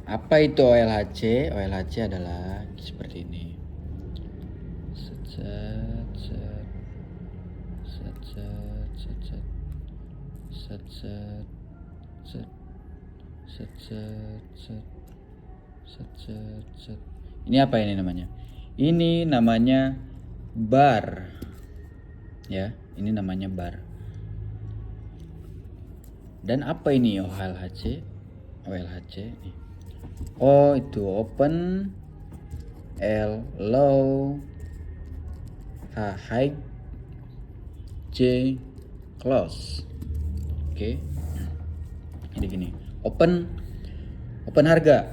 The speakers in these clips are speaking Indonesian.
Apa itu OLHC? OLHC adalah seperti ini. Set, set, set. Set, set, set, set. Set, set, set. Set, set, set. Set, set, set. Ini apa ini namanya? Ini namanya bar. Ya, ini namanya bar. Dan apa ini OLHC? OLHC nih. O itu open, L low, H high, J close. Oke. Jadi gini, open harga.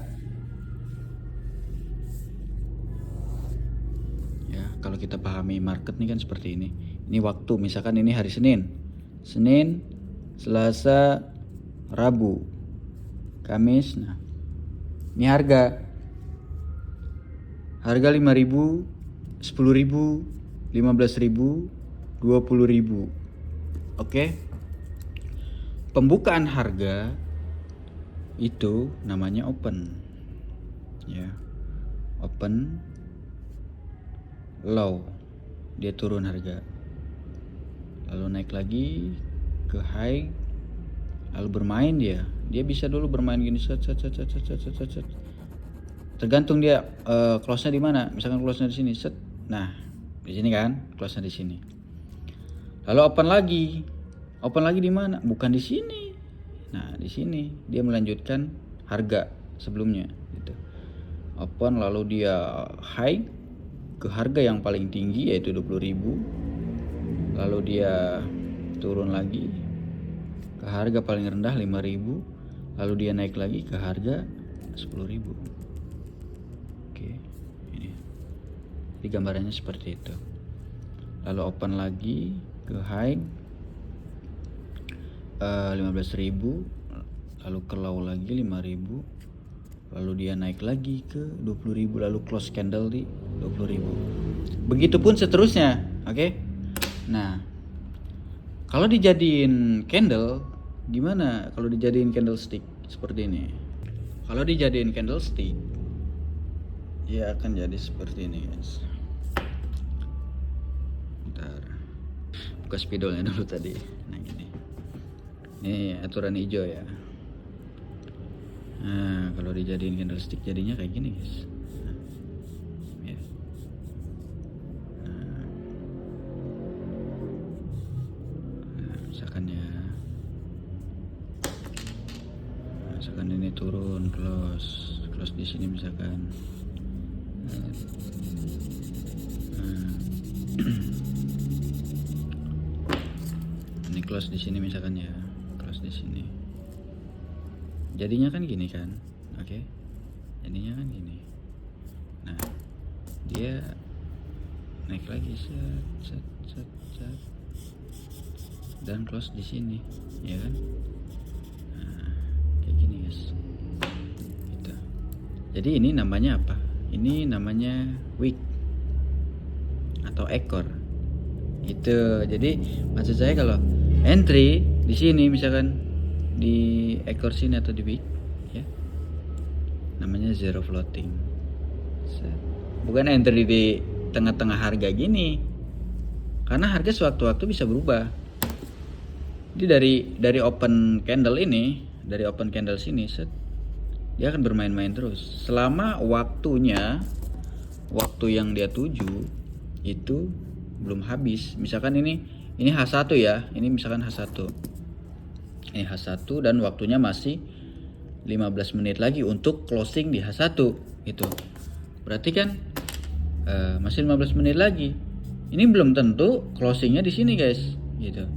Ya, kalau kita pahami market nih kan seperti ini. Ini waktu, misalkan ini hari Senin, Selasa, Rabu, Kamis. Nah, ini harga 5.000, 10.000, 15.000, 20.000. Oke. Pembukaan harga itu namanya open. Ya. Open low, dia turun harga. Lalu naik lagi ke high, lalu bermain dia bisa dulu bermain gini set. Tergantung dia close-nya di mana. Misalkan close-nya di sini set. Nah, di sini kan close-nya di sini. Lalu open lagi di mana? Bukan di sini. Nah, di sini dia melanjutkan harga sebelumnya gitu. Open lalu dia high ke harga yang paling tinggi yaitu 20.000. Lalu dia turun lagi ke harga paling rendah 5.000, lalu dia naik lagi ke harga 10.000. Oke, ini. Jadi gambarannya seperti itu. Lalu open lagi ke high 15.000, lalu ke low lagi 5.000, lalu dia naik lagi ke 20.000, lalu close candle di 20.000. Begitupun seterusnya, oke? Nah, kalau dijadiin candle, gimana kalau dijadiin candlestick seperti ini? Kalau dijadiin candlestick, ya akan jadi seperti ini, guys. Bentar, buka spidolnya dulu tadi. Nah, gini. Ini aturan hijau ya. Nah, kalau dijadiin candlestick jadinya kayak gini, guys. Misalkan ini turun close di sini misalkan. Ini close di sini misalkan ya, close di sini. Jadinya kan gini kan, oke? Jadinya kan gini. Nah, dia naik lagi set dan close di sini, ya kan? Nah, kayak gini guys. Gitu. Jadi ini namanya apa? Ini namanya wick atau ekor. Itu. Jadi maksud saya kalau entry di sini misalkan di ekor sini atau di wick, ya, namanya zero floating. Bukan entry di tengah-tengah harga gini, karena harga sewaktu-waktu bisa berubah. Jadi dari open candle ini, dari open candle sini set, dia akan bermain-main terus selama waktu yang dia tuju itu belum habis. Misalkan ini H1 ya, ini misalkan H1. Ini H1 dan waktunya masih 15 menit lagi untuk closing di H1 gitu. Berarti kan masih 15 menit lagi. Ini belum tentu closingnya di sini guys, gitu.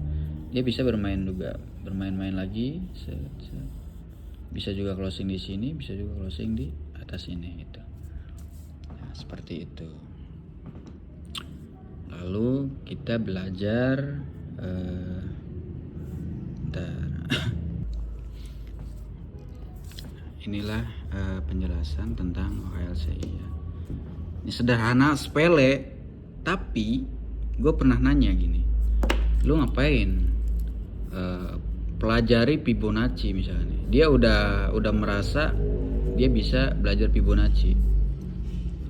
Dia bisa bermain-main lagi. Bisa juga closing di sini, bisa juga closing di atas ini gitu. Nah, seperti itu. Lalu kita belajar inilah penjelasan tentang OLCI ya. Ini sederhana, sepele, tapi gue pernah nanya gini, lu ngapain pelajari Fibonacci misalnya? Dia udah merasa dia bisa belajar Fibonacci.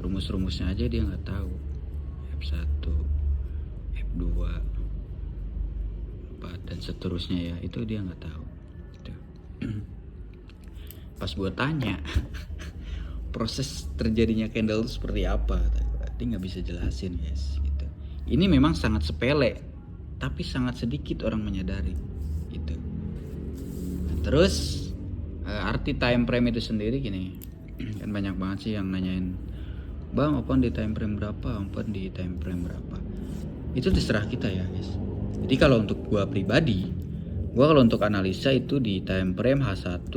Rumus-rumusnya aja dia nggak tahu. F1, F2, 4 dan seterusnya ya, itu dia nggak tahu. Gitu. Pas gue tanya proses terjadinya candle itu seperti apa, dia nggak bisa jelasin guys. Gitu. Ini memang sangat sepele, tapi sangat sedikit orang menyadari. Gitu. Terus arti time frame itu sendiri gini, kan banyak banget sih yang nanyain, bang open di time frame berapa, open di time frame berapa. Itu terserah kita ya guys. Jadi kalau untuk gua pribadi, gua kalau untuk analisa itu di time frame H1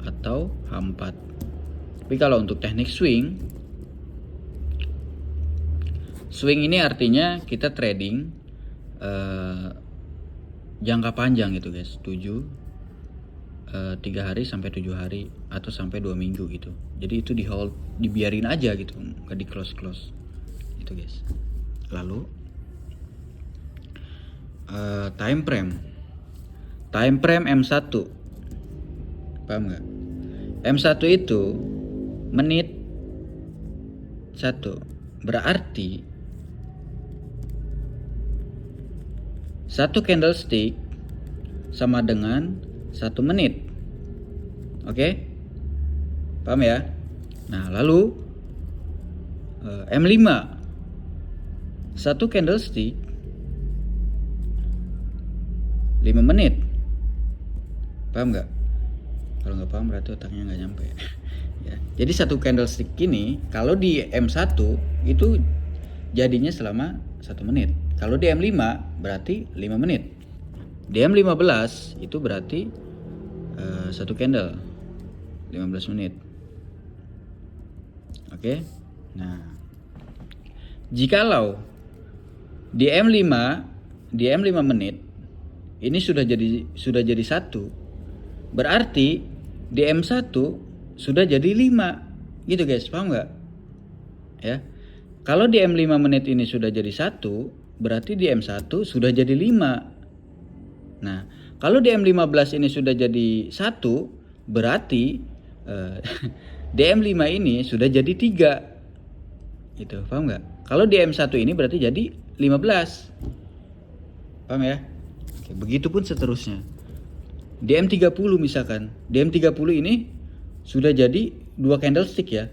atau H4. Tapi kalau untuk teknik swing ini artinya kita trading jangka panjang gitu guys, 3 hari sampai 7 hari atau sampai 2 minggu gitu. Jadi itu di hold, dibiarin aja gitu, nggak di close gitu guys. Lalu time frame M1, paham nggak? M1 itu menit 1, berarti satu candlestick sama dengan 1 menit. Oke? Paham ya? Nah, lalu M5, satu candlestick 5 menit. Paham nggak? Kalau nggak paham berarti otaknya nggak nyampe. Ya. Jadi satu candlestick ini kalau di M1 itu jadinya selama 1 menit. Kalau di M5 berarti 5 menit. DM15 itu berarti satu candle 15 menit. Oke. Nah, jikalau di M5 menit ini sudah jadi 1, berarti di M1 sudah jadi 5. Gitu guys, paham nggak? Ya. Kalau di M5 menit ini sudah jadi 1, berarti di M1 sudah jadi 5. Nah, kalau di M15 ini sudah jadi 1, berarti di M5 ini sudah jadi 3. Gitu, paham nggak? Kalau di M1 ini berarti jadi 15. Paham ya? Oke, begitupun seterusnya. Di M30 misalkan, di M30 ini sudah jadi 2 candlestick ya.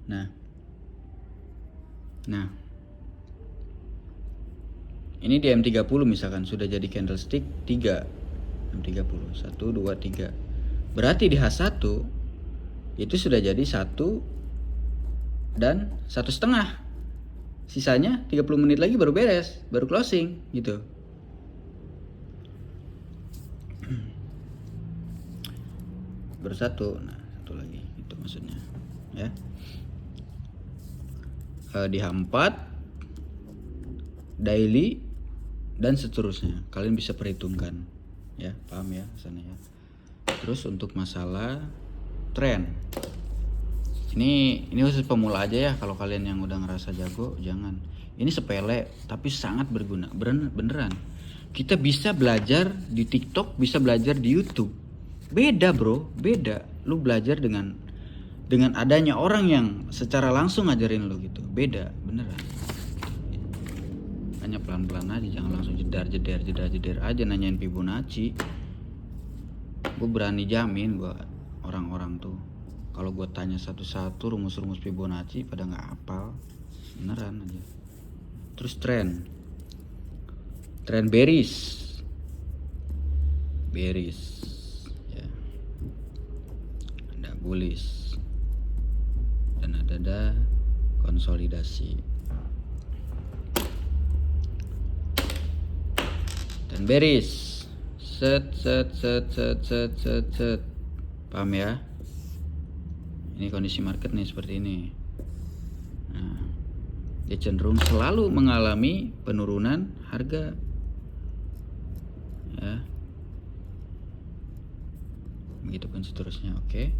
Nah. Ini di M30 misalkan sudah jadi candlestick 3. M30 1 2 3. Berarti di H1 itu sudah jadi 1 dan 1,5. Sisanya 30 menit lagi baru beres, baru closing gitu. Baru 1. Nah, 1 lagi itu maksudnya ya. Di H4 daily dan seterusnya, kalian bisa perhitungkan ya, paham ya sana ya. Terus untuk masalah tren, ini khusus pemula aja ya. Kalau kalian yang udah ngerasa jago jangan. Ini sepele tapi sangat berguna, beneran. Kita bisa belajar di TikTok, bisa belajar di YouTube. Beda bro, beda. Lu belajar dengan adanya orang yang secara langsung ngajarin lu gitu, beda beneran. Hanya pelan-pelan aja, jangan langsung jedar aja nanyain Fibonacci. Gue berani jamin gue orang-orang tuh kalau gue tanya satu-satu rumus Fibonacci pada nggak hafal, beneran aja. Terus tren bearish ya, ada bullish dan ada konsolidasi. Dan bearish set. Paham ya? Ini kondisi market nih seperti ini. Nah, dia cenderung selalu mengalami penurunan harga ya. Begitupun seterusnya. Oke.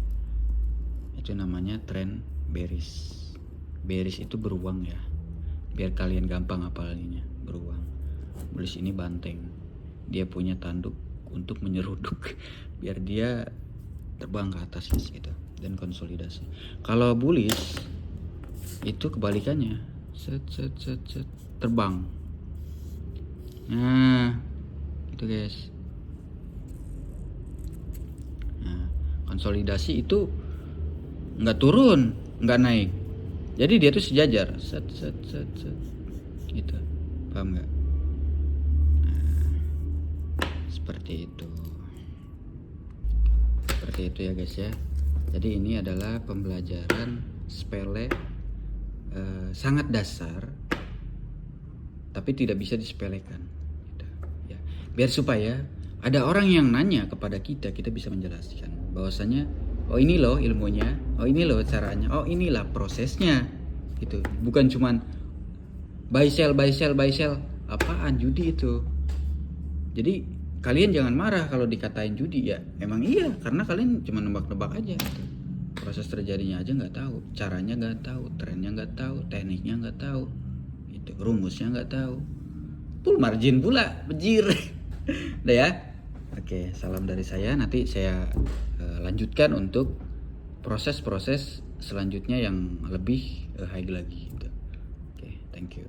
Itu namanya tren bearish. Bearish itu beruang ya. Biar kalian gampang hafalinnya, beruang. Bullish ini banteng. Dia punya tanduk untuk menyeruduk biar dia terbang ke atas guys gitu, dan konsolidasi. Kalau bullish itu kebalikannya, set set set set, terbang. Nah itu guys. Nah, konsolidasi itu nggak turun, nggak naik, jadi dia tuh sejajar, set set set set gitu, paham nggak? Nah, seperti itu ya guys ya. Jadi ini adalah pembelajaran sepele, sangat dasar, tapi tidak bisa disepelekan gitu, ya. Biar supaya ada orang yang nanya kepada kita bisa menjelaskan bahwasanya oh ini loh ilmunya, oh ini loh caranya, oh inilah prosesnya gitu. Bukan cuman buy sell buy sell buy sell, apaan judi itu. Jadi kalian jangan marah kalau dikatain judi, ya emang iya, karena kalian cuma nebak-nebak aja gitu. Proses terjadinya aja nggak tahu, caranya nggak tahu, trennya nggak tahu, tekniknya nggak tahu, itu rumusnya nggak tahu, full margin pula, bejir. Udah ya. Oke, salam dari saya. Nanti saya lanjutkan untuk proses-proses selanjutnya yang lebih high lagi gitu. Oke, thank you.